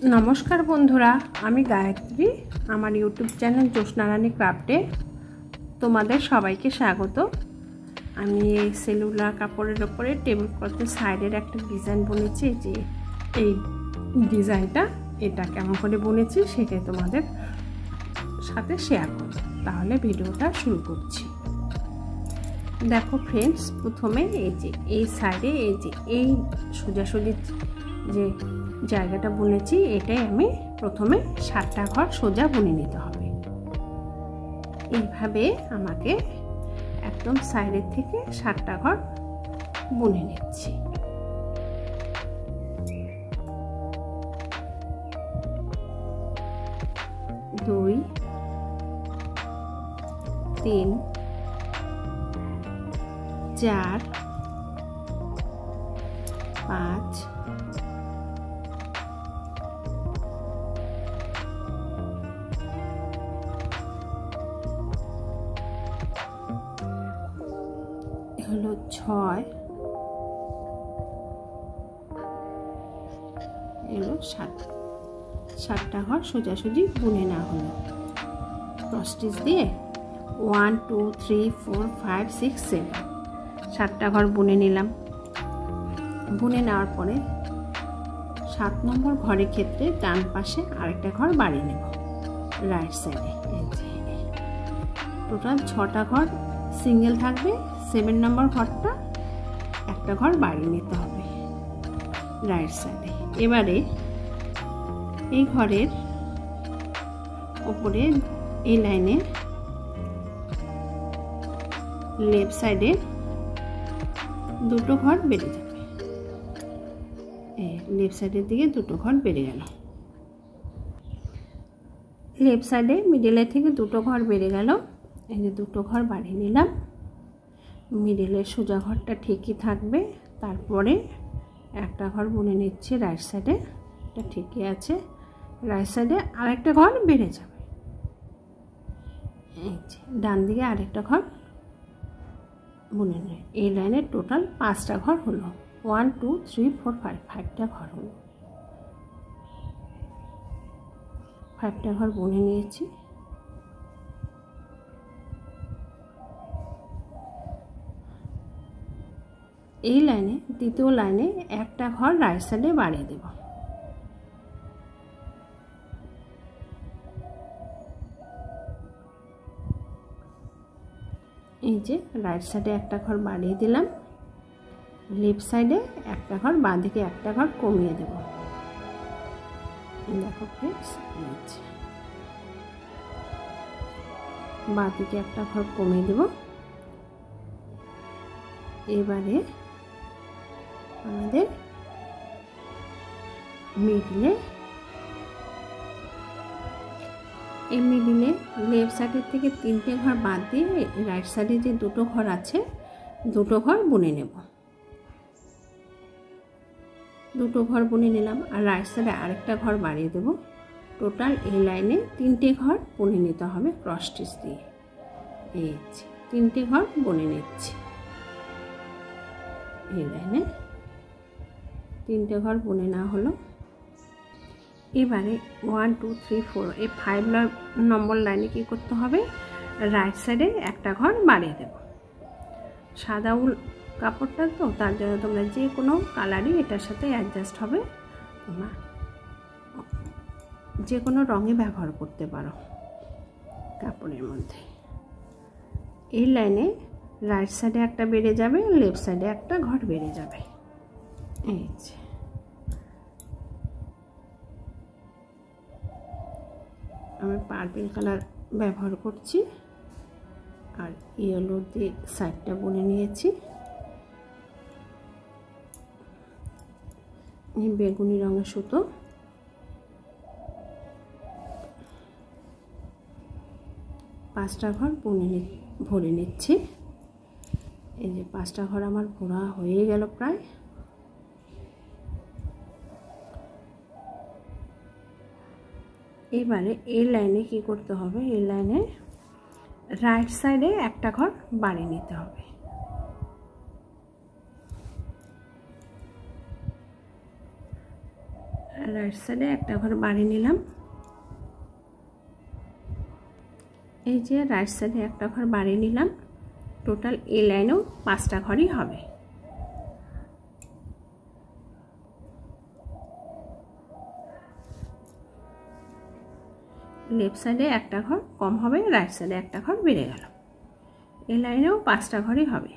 नमस्कार बंधुरा आमी गायत्री आमार यूट्यूब चैनल ज्योत्स्ना रानी क्राफ्टे तोमादेर सबाइके स्वागत। आमी एई सेलुलार कापड़ेर उपरे टेबिल क्लथेर साइडेर एकटा डिजाइन बुनेछि जे एई डिजाइनटा एटा केमन करे बुनेछि सेटाई तोमादेर साथे शेयार करब। ताहले भिडियोटा शुरू करछि। देखो फ्रेंड्स प्रथमे एई जे एई साइडे एई जे एई सोजासुजी जे জায়গাটা বুনেছি এটাই আমি প্রথমে 7টা ঘর সোজা বুনে নিতে হবে। এইভাবে আমাকে একদম সাইডের থেকে 7টা ঘর বুনে নিচ্ছি। দুই, 3, 4, 5, 6 এলো 7টা ঘর সোজাসুজি বুনে না হলো ক্রস স্টিচ দিয়ে 1 2 3 4 5 6 7 7টা ঘর বুনে নিলাম। বুনে নেওয়ার পরে 7 নম্বর ঘরের ক্ষেত্রে ডান পাশে আরেকটা ঘর বাড়িয়ে নেব রাইট সাইডে। টোটাল 6টা ঘর সিঙ্গেল থাকবে। 7 নম্বর ঘরটা একটা ঘর বাড়িয়ে নিতে হবে রাইট সাইডে। এবারে এই ঘরের উপরে এই লাইনে লেফট সাইডে দুটো ঘর বেড়ে যাবে। লেফট সাইডের দিকে দুটো ঘর বেড়ে গেল। লেফট সাইডে মিডলের থেকে দুটো ঘর বেড়ে গেল। এই যে দুটো ঘর বাড়িয়ে নিলাম। মিডলের সোজা ঘরটা ঠিকই থাকবে। তারপরে একটা ঘর বুনে নিচ্ছি রাইট সাইডে, এটা ঠিকই আছে। রাইট সাইডে আরেকটা ঘর বেড়ে যাবে। এই যে ডান দিকে আরেকটা ঘর বুনে নেয়। এই লাইনে টোটাল 5টা ঘর হলো। 1 2 3 4 5 5টা ঘর হলো। 5টা ঘর বুনে নিয়েছি। এই লাইনে দ্বিতীয় লাইনে একটা ঘর রাইট সাইডে বাড়িয়ে দেব। এই যে রাইট সাইডে একটা ঘর বাড়িয়ে দিলাম। লেফট সাইডে একটা ঘর, বাঁ দিকে একটা ঘর কমিয়ে দেব। দেখো ফ্রেন্ডস, বাঁ দিকে একটা ঘর কমিয়ে দেব। এবারে আমাদের মিডলে লেফট সাইডের থেকে 3টে ঘর বাদ দিয়ে রাইট সাইডে যে দুটো ঘর আছে দুটো ঘর বুনে নেব। দুটো ঘর বুনে নিলাম আর রাইট সাইডে আরেকটা ঘর বাড়িয়ে দেব। টোটাল এই লাইনে 3টে ঘর বুনে নিতে হবে ক্রস স্টিচ দিয়ে। এই 3টে ঘর বুনে নিচ্ছি। এই লাইনে 3টে ঘর বুনে না হলো। এবারে 1 2 3 4 এই 5 নম্বর লাইনে কি করতে হবে, রাইট সাইডে একটা ঘর বাড়িয়ে দেব। সাদা উল কাপড়টা তো তার জন্য তোমরা যে কোনো কালারই এটার সাথে অ্যাডজাস্ট হবে, তোমরা যে কোনো রঙে ব্যবহার করতে পারো কাপড়ের মধ্যে। এই লাইনে রাইট সাইডে একটা বেড়ে যাবে, লেফট সাইডে একটা ঘর বেড়ে যাবে। এই যে আমি পার্পল কালার ব্যবহার করছি আর ইয়েলো দিয়ে সাইডটা বুনে নিয়েছি। এই বেগুনি রঙের সুতো পাঁচটা ঘর ভরে নিচ্ছি। এই যে 5টা ঘর আমার ভরা হয়ে গেল প্রায়। এবারে এই লাইনে কি করতে হবে, এই লাইনে রাইট সাইডে একটা ঘর বাড়িয়ে নিতে হবে। রাইট সাইডে একটা ঘর বাড়িয়ে নিলাম। এই যে রাইট সাইডে একটা ঘর বাড়িয়ে নিলাম। টোটাল এই লাইনেও 5টা ঘরই হবে। লেফট সাইডে একটা ঘর কম হবে, রাইট সাইডে একটা ঘর বেড়ে গেল। এই লাইনেও 5টা ঘরই হবে।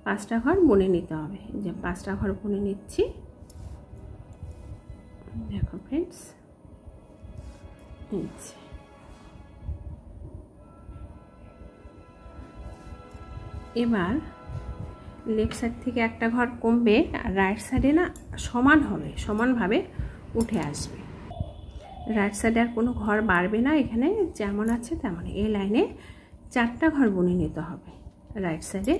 5টা ঘর বুনে নিতে হবে। যে 5টা ঘর বুনে নিচ্ছি। দেখো ফ্রেন্ডস, এবার লেফট সাইড থেকে একটা ঘর কমবে আর রাইট সাইডে না সমান হবে, সমানভাবে উঠে আসবে। রাইট সাইডে আর কোনো ঘর বাড়বে না, এখানে যেমন আছে তেমন। এই লাইনে 4টা ঘর বুনে নিতে হবে রাইট সাইডে।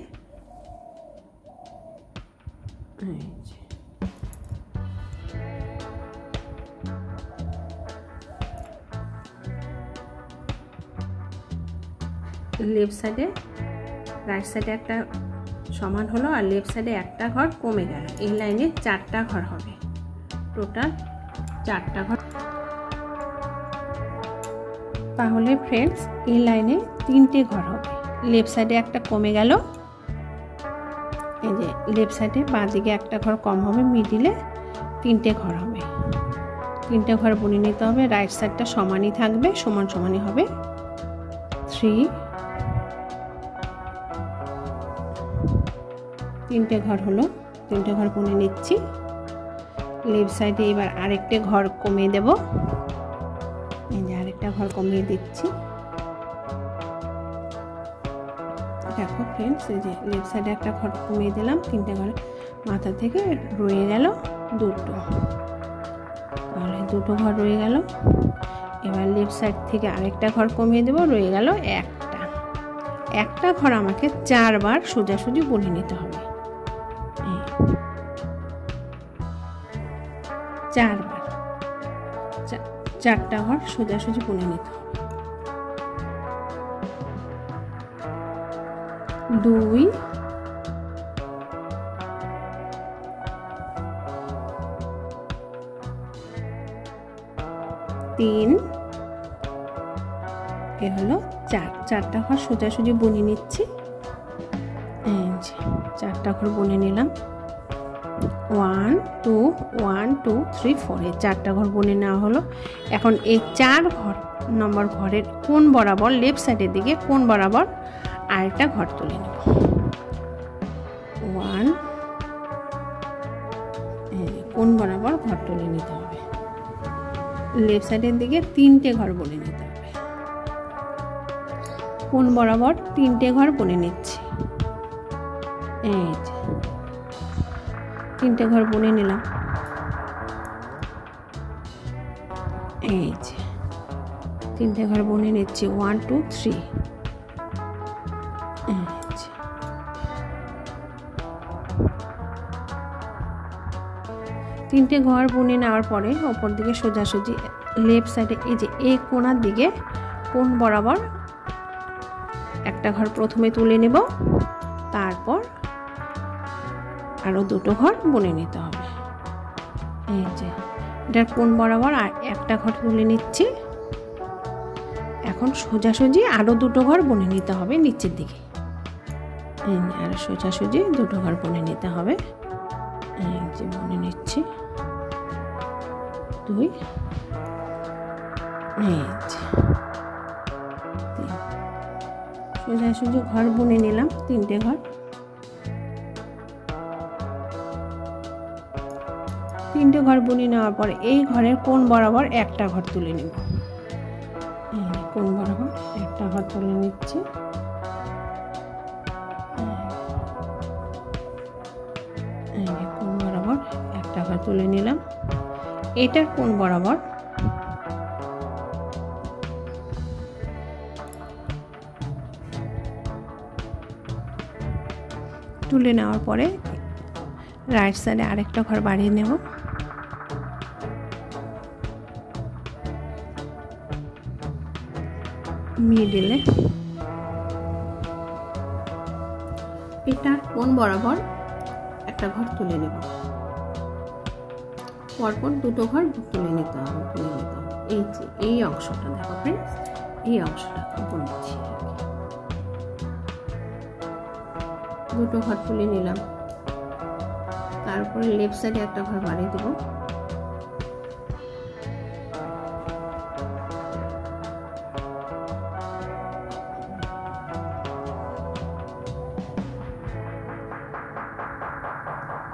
লেফট সাইডে রাইট সাইডে একটা সমান হলো আর লেফট সাইডে একটা ঘর কমে গেল। এই লাইনে 4টা ঘর হবে, টোটাল 4টা ঘর। তাহলে ফ্রেন্ডস এই লাইনে 3টে ঘর হবে। লেফট সাইডে একটা কমে গেল, এই যে লেফট সাইডে বাঁ দিকে একটা ঘর কম হবে, মিডিলে 3টে ঘর হবে। 3টে ঘর বুনে নিতে হবে। রাইট সাইডটা সমানই থাকবে, সমান সমানই হবে। 3 3টে ঘর হলো, 3টে ঘর বুনে নিচ্ছি। লেফট সাইডে এবার আরেকটা ঘর কমিয়ে দেব। এই যে আরেকটা ঘর কমিয়ে দিচ্ছি। দেখো ফ্রেন্ডস, এই যে লেফট সাইডে একটা ঘর কমিয়ে দিলাম। 3টে ঘর মাথা থেকে রয়ে গেল 2টো, তাহলে 2টো ঘর রয়ে গেল। এবার লেফট সাইড থেকে আরেকটা ঘর কমিয়ে দেব, রয়ে গেল একটা ঘর আমাকে 4বার সোজাসুজি বুনে নিতে হবে। 4বার 4টা ঘর সোজাসুজি বুনে নিতে হবে। 2 3 এ হলো 4টা ঘর সোজাসুজি বুনে নিচ্ছি। 4টা ঘর বুনে নিলাম। 1 2 1 2 3 4 এই 4টা ঘর বুনে নেওয়া হলো। এখন এই 4 নম্বর ঘরের কোণ বরাবর, লেফট সাইডের দিকে কোণ বরাবর আরেকটা ঘর তুলে নেব। 1 কোণ বরাবর ঘর তুলে নিতে হবে। লেফট সাইডের দিকে 3টে ঘর বুনে নিতে হবে। কোণ বরাবর 3টে ঘর বুনে নিচ্ছি। এই যে 3টে ঘর বুনে নিলাম। এই যে 3টে ঘর বুনে নিচ্ছি। 1 2 3 3টে ঘর বুনে নেওয়ার পরে ওপর দিকে সোজাসুজি লেফট সাইডে এই যে এই কোণার দিকে কোণ বরাবর একটা ঘর প্রথমে তুলে নেব, তারপর আরও 2টো ঘর বুনে নিতে হবে। এই যে এটার কোণ বরাবর আর একটা ঘর তুলে নিচ্ছি। এখন সোজাসুজি আরও 2টো ঘর বুনে নিতে হবে নিচের দিকে। আর সোজাসুজি 2টো ঘর বুনে নিতে হবে। এই যে বুনে নিচ্ছি। 2 এই যে 3 সোজাসুজি ঘর বুনে নিলাম। 3টে ঘর। 3টে ঘর বুনে নেওয়ার পরে এই ঘরের কোণ বরাবর একটা ঘর তুলে নেব। কোণ বরাবর একটা ঘর তুলে নিচ্ছি। কোণ বরাবর একটা ঘর তুলে নিলাম। এটার কোণ বরাবর তুলে নেওয়ার পরে রাইট সাইডে আরেকটা ঘর বাড়িয়ে নেব। মিডিলে এটা কোণ বরাবর একটা ঘর তুলে নেব। পরপর দুটো ঘর তুলে নিতে হবে। এই যে এই অংশটা দেখো ফ্রেন্ডস, এই অংশটা বুনছি। দুটো ঘর তুলে নিলাম, তারপরে লেফট সাইডে একটা ঘর বাড়িয়ে দেব।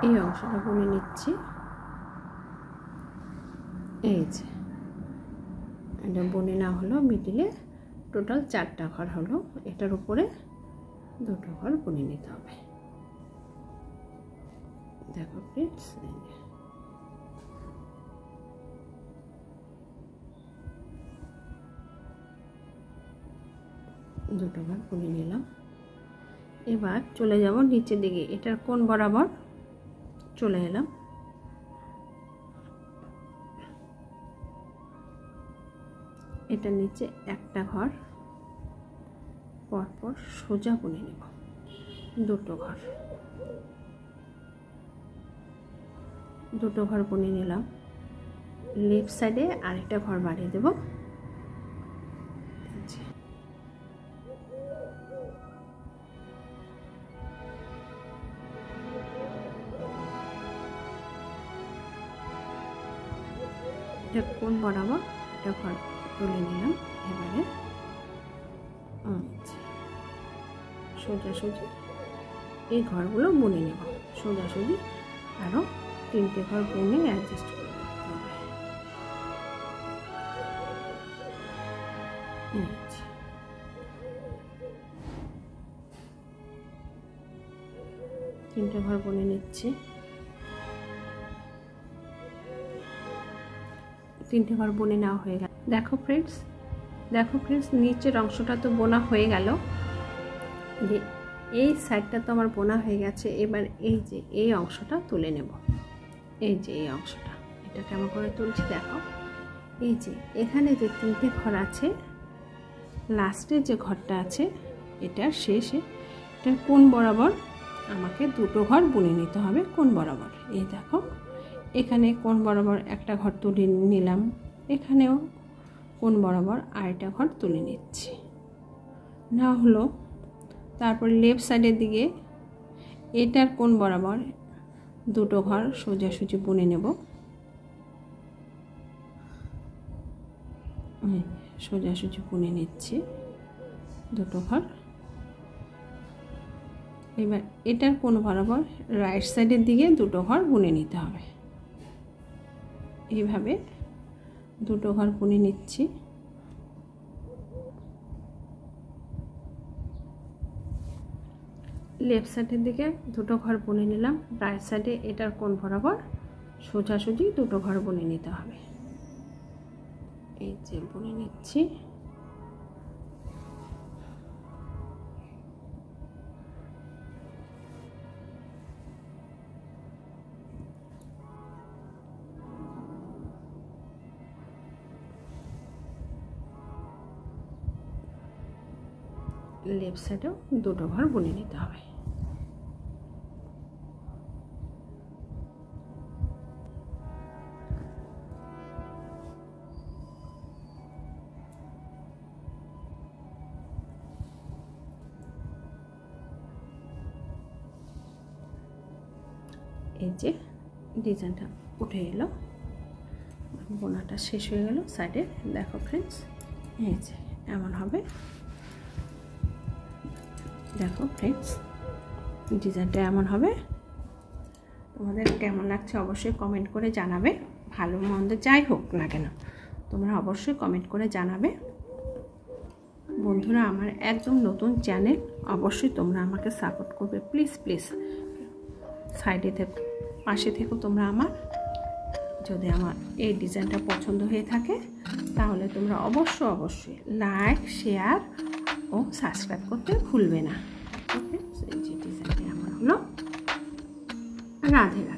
এই অংশটা বুনে নিচ্ছি। এই যে এটা বুনে না হলো, মিডিলে টোটাল 4টা ঘর হলো। এটার উপরে দুটো ঘর বুনে নিতে হবে। দেখো ফ্রেন্ডস, দুটো ঘর বুনে নিলাম। এবার চলে যাব নিচের দিকে। এটার কোণ বরাবর চলে এলাম। এটা নিচে একটা ঘর পরপর সোজা বুনে নেব। দুটো ঘর বুনে নিলাম। লেফট সাইডে আরেকটা ঘর বাড়িয়ে দেব। এটা কোণ বরাবর একটা ঘর তুলে নিলাম। এবারে সোজাসুজি এই ঘরগুলো বুনে নেব। সোজাসুজি আরও 3টে ঘর বুনে অ্যাডজাস্ট করে নিতে হবে। 3টে ঘর বুনে নিচ্ছি। 3টে ঘর বুনে নেওয়া হয়ে গেল। দেখো ফ্রেন্ডস, নিচের অংশটা তো বোনা হয়ে গেল। যে এই সাইডটা তো আমার বোনা হয়ে গেছে। এবার এই যে এই অংশটা তুলে নেব। এই যে এই অংশটা, এটা কেমন করে তুলছি দেখো। এই যে এখানে যে 3টে ঘর আছে, লাস্টে যে ঘরটা আছে এটার শেষে, এটার কোণ বরাবর আমাকে দুটো ঘর বুনে নিতে হবে। কোণ বরাবর এই দেখো, এখানে কোণ বরাবর একটা ঘর তুলে নিলাম। এখানেও কোণ বরাবর আরেকটা ঘর তুলে নিচ্ছি। না হলো তারপর লেফট সাইডের দিকে এটার কোণ বরাবর দুটো ঘর সোজাসুজি বুনে নেব। সোজাসুজি বুনে নিচ্ছি দুটো ঘর। এবার এটার কোণ বরাবর রাইট সাইডের দিকে দুটো ঘর বুনে নিতে হবে। এইভাবে দুটো ঘর বুনে নিচ্ছি। লেফট সাইডের দিকে দুটো ঘর বুনে নিলাম। রাইট সাইডে এটার কোণ বরাবর সোজাসুজি দুটো ঘর বুনে নিতে হবে। এই যে বুনে নিচ্ছি। লেফট সাইডেও দুটো ঘর বুনে নিতে হবে। এই যে ডিজাইনটা উঠে এলো, বোনাটা শেষ হয়ে গেল সাইডে। দেখো ফ্রেন্ডস, এই যে এমন হবে। দেখো ফ্রেন্ডস, ডিজাইনটা এমন হবে। তোমাদের কেমন লাগছে অবশ্যই কমেন্ট করে জানাবে। ভালো মন্দ যাই হোক না কেন তোমরা অবশ্যই কমেন্ট করে জানাবে। বন্ধুরা, আমার একদম নতুন চ্যানেল, অবশ্যই তোমরা আমাকে সাপোর্ট করবে। প্লিজ সাইডে থেকো, পাশে থেকো তোমরা আমার। যদি আমার এই ডিজাইনটা পছন্দ হয়ে থাকে তাহলে তোমরা অবশ্যই লাইক, শেয়ার ও সাবস্ক্রাইব করতে ভুলবে না। ওকে, এই যে ডিজাইনটা আমার হলো। রাধে রাধে।